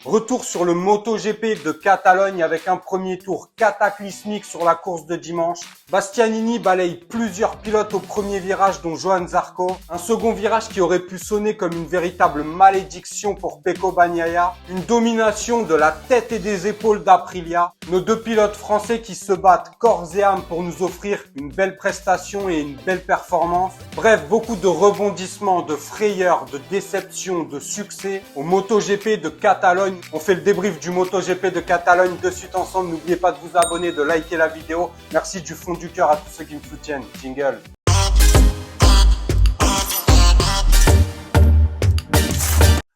Retour sur le MotoGP de Catalogne avec un premier tour cataclysmique sur la course de dimanche. Bastianini balaye plusieurs pilotes au premier virage dont Johann Zarco. Un second virage qui aurait pu sonner comme une véritable malédiction pour Pecco Bagnaia. Une domination de la tête et des épaules d'Aprilia. Nos deux pilotes français qui se battent corps et âme pour nous offrir une belle prestation et une belle performance. Bref, beaucoup de rebondissements, de frayeurs, de déceptions, de succès au MotoGP de Catalogne. On fait le débrief du MotoGP de Catalogne de suite ensemble. N'oubliez pas de vous abonner, de liker la vidéo. Merci du fond du cœur à tous ceux qui me soutiennent. Jingle.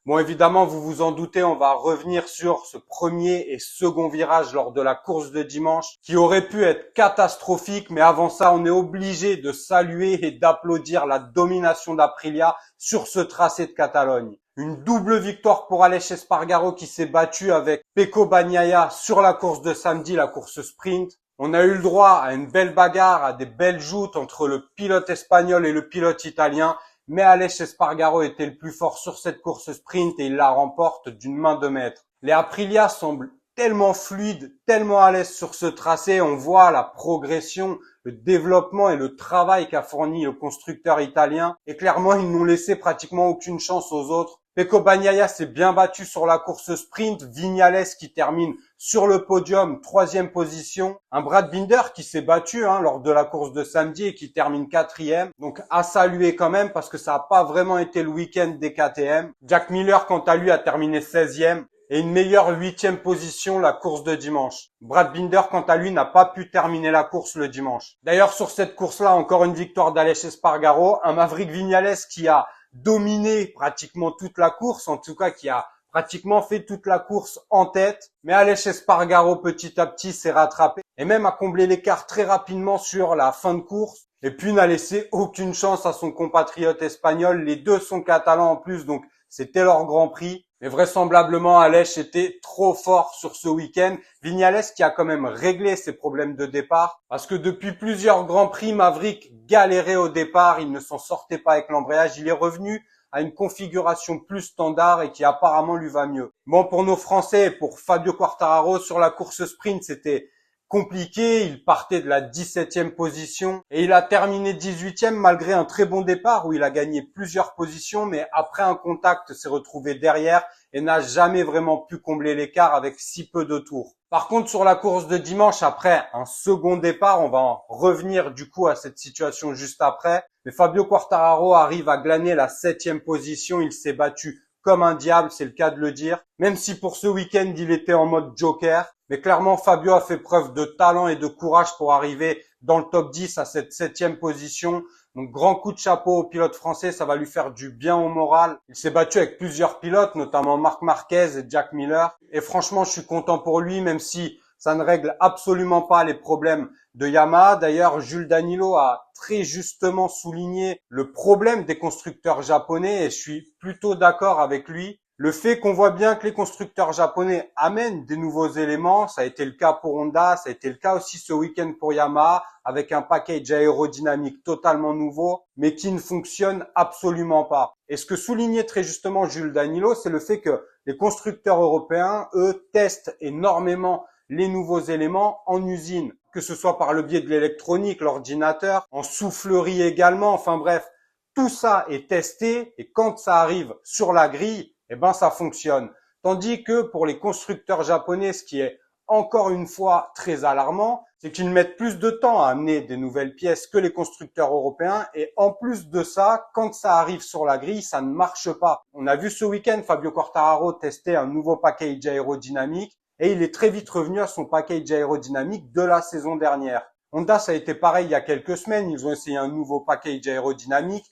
Bon, évidemment, vous vous en doutez, on va revenir sur ce premier et second virage lors de la course de dimanche qui aurait pu être catastrophique. Mais avant ça, on est obligé de saluer et d'applaudir la domination d'Aprilia sur ce tracé de Catalogne. Une double victoire pour Aleix Espargaro qui s'est battu avec Pecco Bagnaia sur la course de samedi, la course sprint. On a eu le droit à une belle bagarre, à des belles joutes entre le pilote espagnol et le pilote italien. Mais Aleix Espargaro était le plus fort sur cette course sprint et il la remporte d'une main de maître. Les Aprilia semblent tellement fluides, tellement à l'aise sur ce tracé. On voit la progression, le développement et le travail qu'a fourni le constructeur italien. Et clairement, ils n'ont laissé pratiquement aucune chance aux autres. Pecco Bagnaia s'est bien battu sur la course sprint. Viñales qui termine sur le podium, 3e position. Un Brad Binder qui s'est battu lors de la course de samedi et qui termine 4e. Donc à saluer quand même parce que ça n'a pas vraiment été le week-end des KTM. Jack Miller, quant à lui, a terminé 16e. Et une meilleure 8e position la course de dimanche. Brad Binder, quant à lui, n'a pas pu terminer la course le dimanche. D'ailleurs, sur cette course-là, encore une victoire d'Aleix Espargaro. Un Maverick Viñales qui a dominé pratiquement toute la course, en tout cas qui a pratiquement fait toute la course en tête. Mais Aleix Espargaro, petit à petit, s'est rattrapé et même a comblé l'écart très rapidement sur la fin de course. Et puis n'a laissé aucune chance à son compatriote espagnol. Les deux sont catalans en plus, donc c'était leur Grand Prix. Mais vraisemblablement, Aleix était trop fort sur ce week-end. Viñales qui a quand même réglé ses problèmes de départ. Parce que depuis plusieurs Grands Prix, Maverick galérait au départ. Il ne s'en sortait pas avec l'embrayage. Il est revenu à une configuration plus standard et qui apparemment lui va mieux. Bon, pour nos Français et pour Fabio Quartararo, sur la course sprint, c'était compliqué, il partait de la 17e position et il a terminé 18e malgré un très bon départ où il a gagné plusieurs positions, mais après un contact s'est retrouvé derrière et n'a jamais vraiment pu combler l'écart avec si peu de tours. Par contre, sur la course de dimanche, après un second départ, on va en revenir du coup à cette situation juste après, mais Fabio Quartararo arrive à glaner la 7e position, il s'est battu comme un diable, c'est le cas de le dire, même si pour ce week-end il était en mode joker. Mais clairement, Fabio a fait preuve de talent et de courage pour arriver dans le top 10 à cette 7e position. Donc, grand coup de chapeau au pilote français, ça va lui faire du bien au moral. Il s'est battu avec plusieurs pilotes, notamment Marc Marquez et Jack Miller. Et franchement, je suis content pour lui, même si ça ne règle absolument pas les problèmes de Yamaha. D'ailleurs, Jules Danilo a très justement souligné le problème des constructeurs japonais et je suis plutôt d'accord avec lui. Le fait qu'on voit bien que les constructeurs japonais amènent des nouveaux éléments, ça a été le cas pour Honda, ça a été le cas aussi ce week-end pour Yamaha, avec un package aérodynamique totalement nouveau, mais qui ne fonctionne absolument pas. Et ce que soulignait très justement Jules Danilo, c'est le fait que les constructeurs européens, eux, testent énormément les nouveaux éléments en usine, que ce soit par le biais de l'électronique, l'ordinateur, en soufflerie également, enfin bref, tout ça est testé et quand ça arrive sur la grille, eh ben ça fonctionne. Tandis que pour les constructeurs japonais, ce qui est encore une fois très alarmant, c'est qu'ils mettent plus de temps à amener des nouvelles pièces que les constructeurs européens et en plus de ça, quand ça arrive sur la grille, ça ne marche pas. On a vu ce week-end Fabio Quartararo tester un nouveau package aérodynamique et il est très vite revenu à son package aérodynamique de la saison dernière. Honda, ça a été pareil il y a quelques semaines, ils ont essayé un nouveau package aérodynamique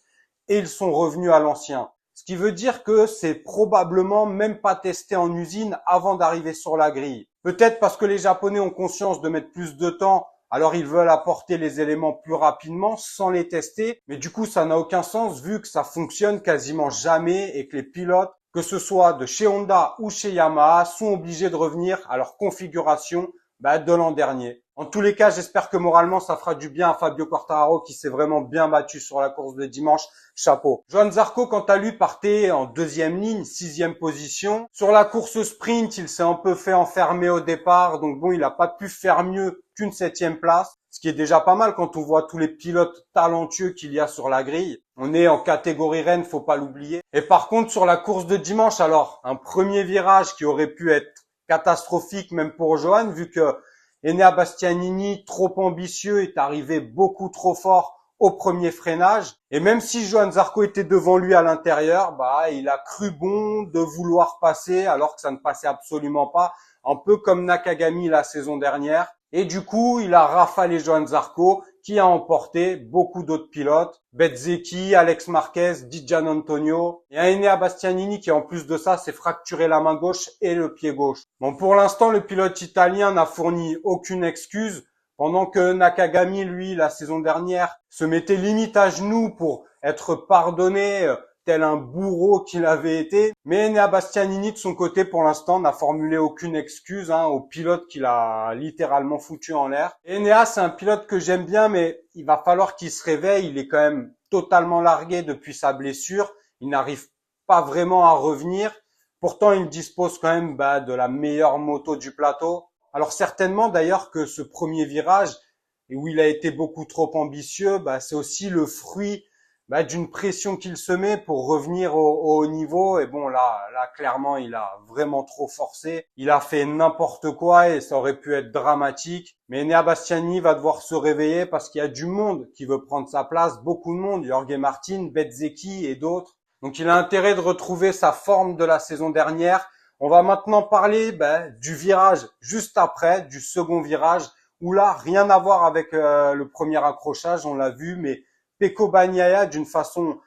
et ils sont revenus à l'ancien. Ce qui veut dire que c'est probablement même pas testé en usine avant d'arriver sur la grille. Peut-être parce que les Japonais ont conscience de mettre plus de temps, alors ils veulent apporter les éléments plus rapidement sans les tester. Mais du coup, ça n'a aucun sens vu que ça fonctionne quasiment jamais et que les pilotes, que ce soit de chez Honda ou chez Yamaha, sont obligés de revenir à leur configuration de l'an dernier. En tous les cas, j'espère que moralement, ça fera du bien à Fabio Quartararo qui s'est vraiment bien battu sur la course de dimanche. Chapeau. Johann Zarco, quant à lui, partait en deuxième ligne, 6e position. Sur la course sprint, il s'est un peu fait enfermer au départ. Donc bon, il n'a pas pu faire mieux qu'une 7e place. Ce qui est déjà pas mal quand on voit tous les pilotes talentueux qu'il y a sur la grille. On est en catégorie reine, faut pas l'oublier. Et par contre, sur la course de dimanche, alors, un premier virage qui aurait pu être catastrophique même pour Johann, vu que Enea Bastianini, trop ambitieux, est arrivé beaucoup trop fort au premier freinage. Et même si Johann Zarco était devant lui à l'intérieur, il a cru bon de vouloir passer alors que ça ne passait absolument pas. Un peu comme Nakagami la saison dernière. Et du coup, il a rafalé Johann Zarco qui a emporté beaucoup d'autres pilotes. Bezzecchi, Alex Marquez, Di Giannantonio et un Enea Bastianini qui en plus de ça s'est fracturé la main gauche et le pied gauche. Bon, pour l'instant, le pilote italien n'a fourni aucune excuse. Pendant que Nakagami, lui, la saison dernière, se mettait limite à genoux pour être pardonné, tel un bourreau qu'il avait été. Mais Enea Bastianini, de son côté, pour l'instant, n'a formulé aucune excuse au pilote qu'il a littéralement foutu en l'air. Enea, c'est un pilote que j'aime bien, mais il va falloir qu'il se réveille. Il est quand même totalement largué depuis sa blessure. Il n'arrive pas vraiment à revenir. Pourtant, il dispose quand même de la meilleure moto du plateau. Alors certainement d'ailleurs que ce premier virage, et où il a été beaucoup trop ambitieux, c'est aussi le fruit d'une pression qu'il se met pour revenir au haut niveau. Et bon, là clairement, il a vraiment trop forcé. Il a fait n'importe quoi et ça aurait pu être dramatique. Mais Enea Bastianini va devoir se réveiller parce qu'il y a du monde qui veut prendre sa place, beaucoup de monde, Jorge Martin, Bezzecchi et d'autres. Donc il a intérêt de retrouver sa forme de la saison dernière. On va maintenant parler du virage juste après, du second virage, où là, rien à voir avec le premier accrochage, on l'a vu, mais Pecco Bagnaia d'une façon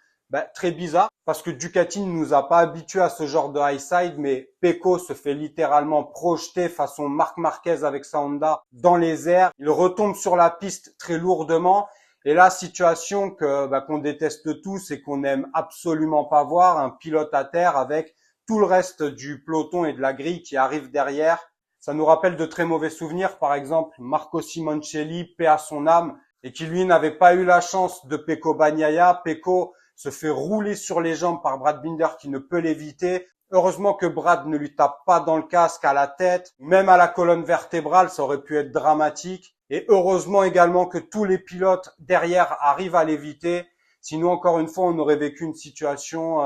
très bizarre, parce que Ducati ne nous a pas habitués à ce genre de high side, mais Pecco se fait littéralement projeter façon Marc Marquez avec sa Honda dans les airs. Il retombe sur la piste très lourdement. Et la situation qu'on déteste tous et qu'on n'aime absolument pas voir, un pilote à terre avec tout le reste du peloton et de la grille qui arrive derrière. Ça nous rappelle de très mauvais souvenirs, par exemple Marco Simoncelli, paix à son âme, et qui lui n'avait pas eu la chance de Pecco Bagnaia. Pecco se fait rouler sur les jambes par Brad Binder qui ne peut l'éviter. Heureusement que Brad ne lui tape pas dans le casque, à la tête, même à la colonne vertébrale, ça aurait pu être dramatique. Et heureusement également que tous les pilotes derrière arrivent à l'éviter. Sinon, encore une fois, on aurait vécu une situation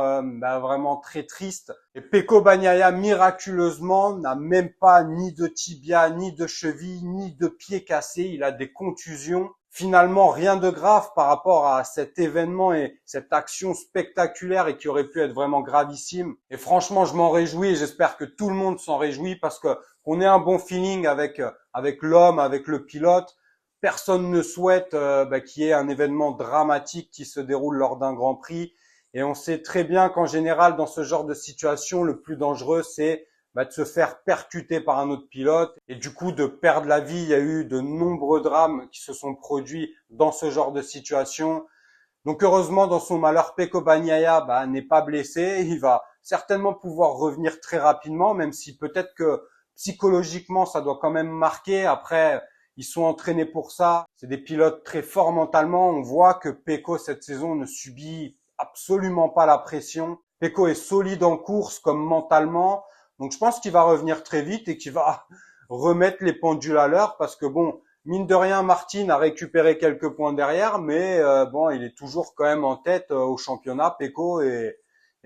vraiment très triste. Et Pecco Bagnaia, miraculeusement, n'a même pas ni de tibia, ni de cheville, ni de pied cassé. Il a des contusions. Finalement, rien de grave par rapport à cet événement et cette action spectaculaire et qui aurait pu être vraiment gravissime. Et franchement, je m'en réjouis et j'espère que tout le monde s'en réjouit parce que qu'on ait un bon feeling avec l'homme, avec le pilote. Personne ne souhaite qu'il y ait un événement dramatique qui se déroule lors d'un Grand Prix. Et on sait très bien qu'en général, dans ce genre de situation, le plus dangereux, c'est de se faire percuter par un autre pilote et du coup de perdre la vie. Il y a eu de nombreux drames qui se sont produits dans ce genre de situation. Donc heureusement, dans son malheur, Pecco Bagnaia n'est pas blessé. Il va certainement pouvoir revenir très rapidement, même si peut-être que psychologiquement, ça doit quand même marquer. Après, ils sont entraînés pour ça. C'est des pilotes très forts mentalement. On voit que Pecco, cette saison, ne subit absolument pas la pression. Pecco est solide en course comme mentalement. Donc, je pense qu'il va revenir très vite et qu'il va remettre les pendules à l'heure parce que bon, mine de rien, Martin a récupéré quelques points derrière, mais il est toujours quand même en tête au championnat, Pecco, et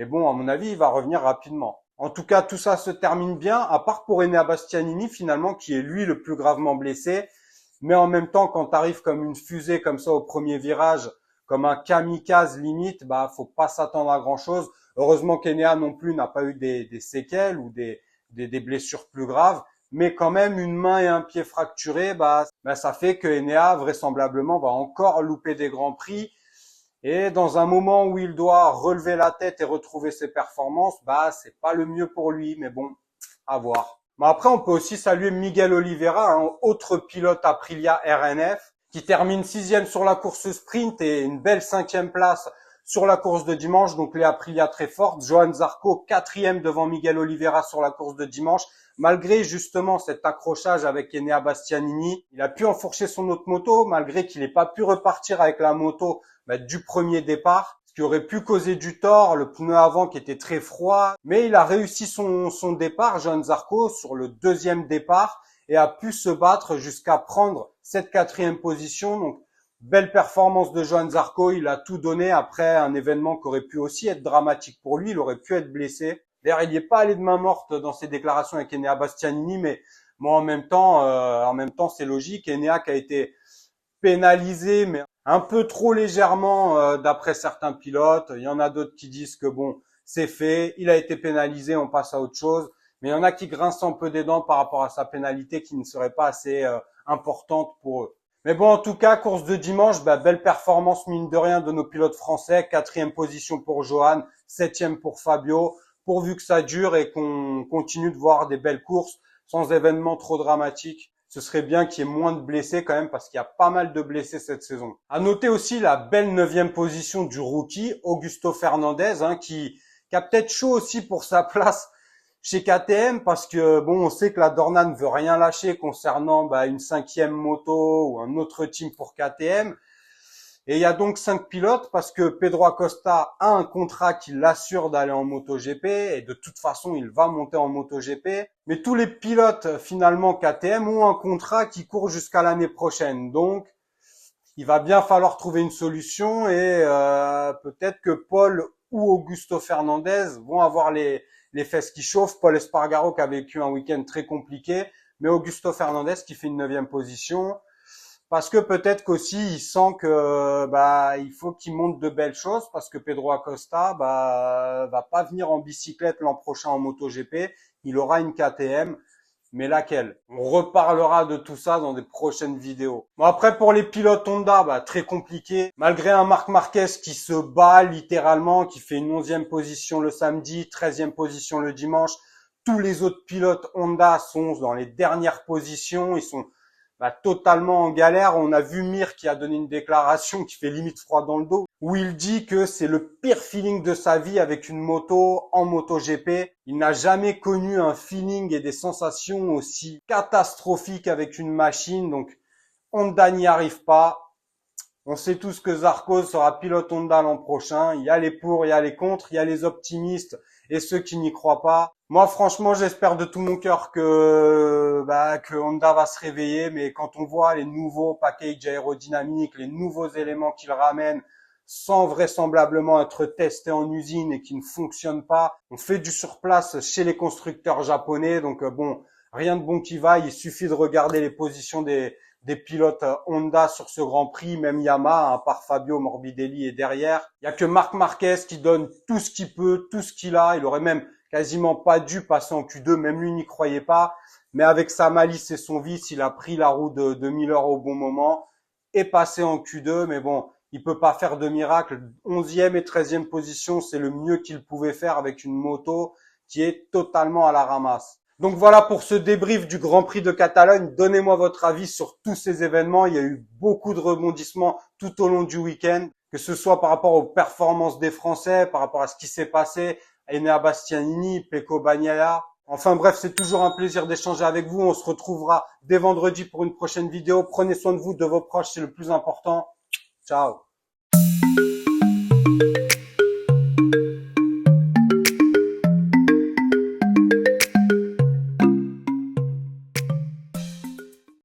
bon, à mon avis, il va revenir rapidement. En tout cas, tout ça se termine bien, à part pour Enea Bastianini, finalement, qui est lui le plus gravement blessé. Mais en même temps, quand tu arrives comme une fusée comme ça au premier virage, comme un kamikaze limite, faut pas s'attendre à grand chose. Heureusement qu'Enea non plus n'a pas eu des séquelles ou des blessures plus graves. Mais quand même, une main et un pied fracturés, ça fait que Enea, vraisemblablement, va encore louper des grands prix. Et dans un moment où il doit relever la tête et retrouver ses performances, c'est pas le mieux pour lui. Mais bon, à voir. Mais après, on peut aussi saluer Miguel Oliveira, un autre pilote Aprilia RNF, qui termine 6e sur la course sprint et une belle 5e place sur la course de dimanche. Donc les Aprilia très fortes. Johann Zarco 4e devant Miguel Oliveira sur la course de dimanche. Malgré justement cet accrochage avec Enea Bastianini, il a pu enfourcher son autre moto, malgré qu'il n'ait pas pu repartir avec la moto du premier départ, ce qui aurait pu causer du tort, le pneu avant qui était très froid. Mais il a réussi son départ, Johann Zarco, sur le deuxième départ, et a pu se battre jusqu'à prendre cette 4e position. Donc, belle performance de Johann Zarco, il a tout donné après un événement qui aurait pu aussi être dramatique pour lui, il aurait pu être blessé. D'ailleurs, il n'y est pas allé de main morte dans ses déclarations avec Enea Bastianini, mais moi en même temps, c'est logique. Enea qui a été pénalisé, mais un peu trop légèrement d'après certains pilotes. Il y en a d'autres qui disent que bon, c'est fait, il a été pénalisé, on passe à autre chose. Mais il y en a qui grincent un peu des dents par rapport à sa pénalité qui ne serait pas assez importante pour eux. Mais bon, en tout cas, course de dimanche, belle performance mine de rien de nos pilotes français. 4e position pour Johan, 7e pour Fabio. Pourvu que ça dure et qu'on continue de voir des belles courses sans événements trop dramatiques. Ce serait bien qu'il y ait moins de blessés quand même parce qu'il y a pas mal de blessés cette saison. À noter aussi la belle 9e position du rookie, Augusto Fernandez, qui a peut-être chaud aussi pour sa place chez KTM parce que bon, on sait que la Dorna ne veut rien lâcher concernant une 5e moto ou un autre team pour KTM. Et il y a donc 5 pilotes parce que Pedro Acosta a un contrat qui l'assure d'aller en MotoGP et de toute façon, il va monter en MotoGP. Mais tous les pilotes finalement KTM ont un contrat qui court jusqu'à l'année prochaine. Donc, il va bien falloir trouver une solution et peut-être que Paul ou Augusto Fernandez vont avoir les fesses qui chauffent. Paul Espargaro qui a vécu un week-end très compliqué, mais Augusto Fernandez qui fait une 9e position. Parce que peut-être qu'aussi il sent que il faut qu'il monte de belles choses parce que Pedro Acosta va pas venir en bicyclette l'an prochain en MotoGP, il aura une KTM, mais laquelle? On reparlera de tout ça dans des prochaines vidéos. Bon après pour les pilotes Honda, très compliqué. Malgré un Marc Marquez qui se bat littéralement, qui fait une 11e position le samedi, 13e position le dimanche, tous les autres pilotes Honda sont dans les dernières positions, ils sont totalement en galère. On a vu Mir qui a donné une déclaration qui fait limite froid dans le dos, où il dit que c'est le pire feeling de sa vie avec une moto en MotoGP. Il n'a jamais connu un feeling et des sensations aussi catastrophiques avec une machine. Donc, Honda n'y arrive pas. On sait tous que Zarco sera pilote Honda l'an prochain. Il y a les pour, il y a les contre, il y a les optimistes et ceux qui n'y croient pas. Moi, franchement, j'espère de tout mon cœur que Honda va se réveiller, mais quand on voit les nouveaux packages aérodynamiques, les nouveaux éléments qu'ils ramènent, sans vraisemblablement être testés en usine et qui ne fonctionnent pas, on fait du surplace chez les constructeurs japonais, donc rien de bon qui va. Il suffit de regarder les positions des pilotes Honda sur ce Grand Prix, même Yamaha, à part Fabio Morbidelli est derrière. Il y a que Marc Marquez qui donne tout ce qu'il peut, tout ce qu'il a. Il aurait même quasiment pas dû passer en Q2, même lui n'y croyait pas. Mais avec sa malice et son vice, il a pris la roue de Miller au bon moment et passé en Q2. Mais bon, il peut pas faire de miracle. 11e et 13e position, c'est le mieux qu'il pouvait faire avec une moto qui est totalement à la ramasse. Donc voilà pour ce débrief du Grand Prix de Catalogne. Donnez-moi votre avis sur tous ces événements. Il y a eu beaucoup de rebondissements tout au long du week-end, que ce soit par rapport aux performances des Français, par rapport à ce qui s'est passé, Enea Bastianini, Pecco Bagnaia. Enfin bref, c'est toujours un plaisir d'échanger avec vous. On se retrouvera dès vendredi pour une prochaine vidéo. Prenez soin de vous, de vos proches, c'est le plus important. Ciao.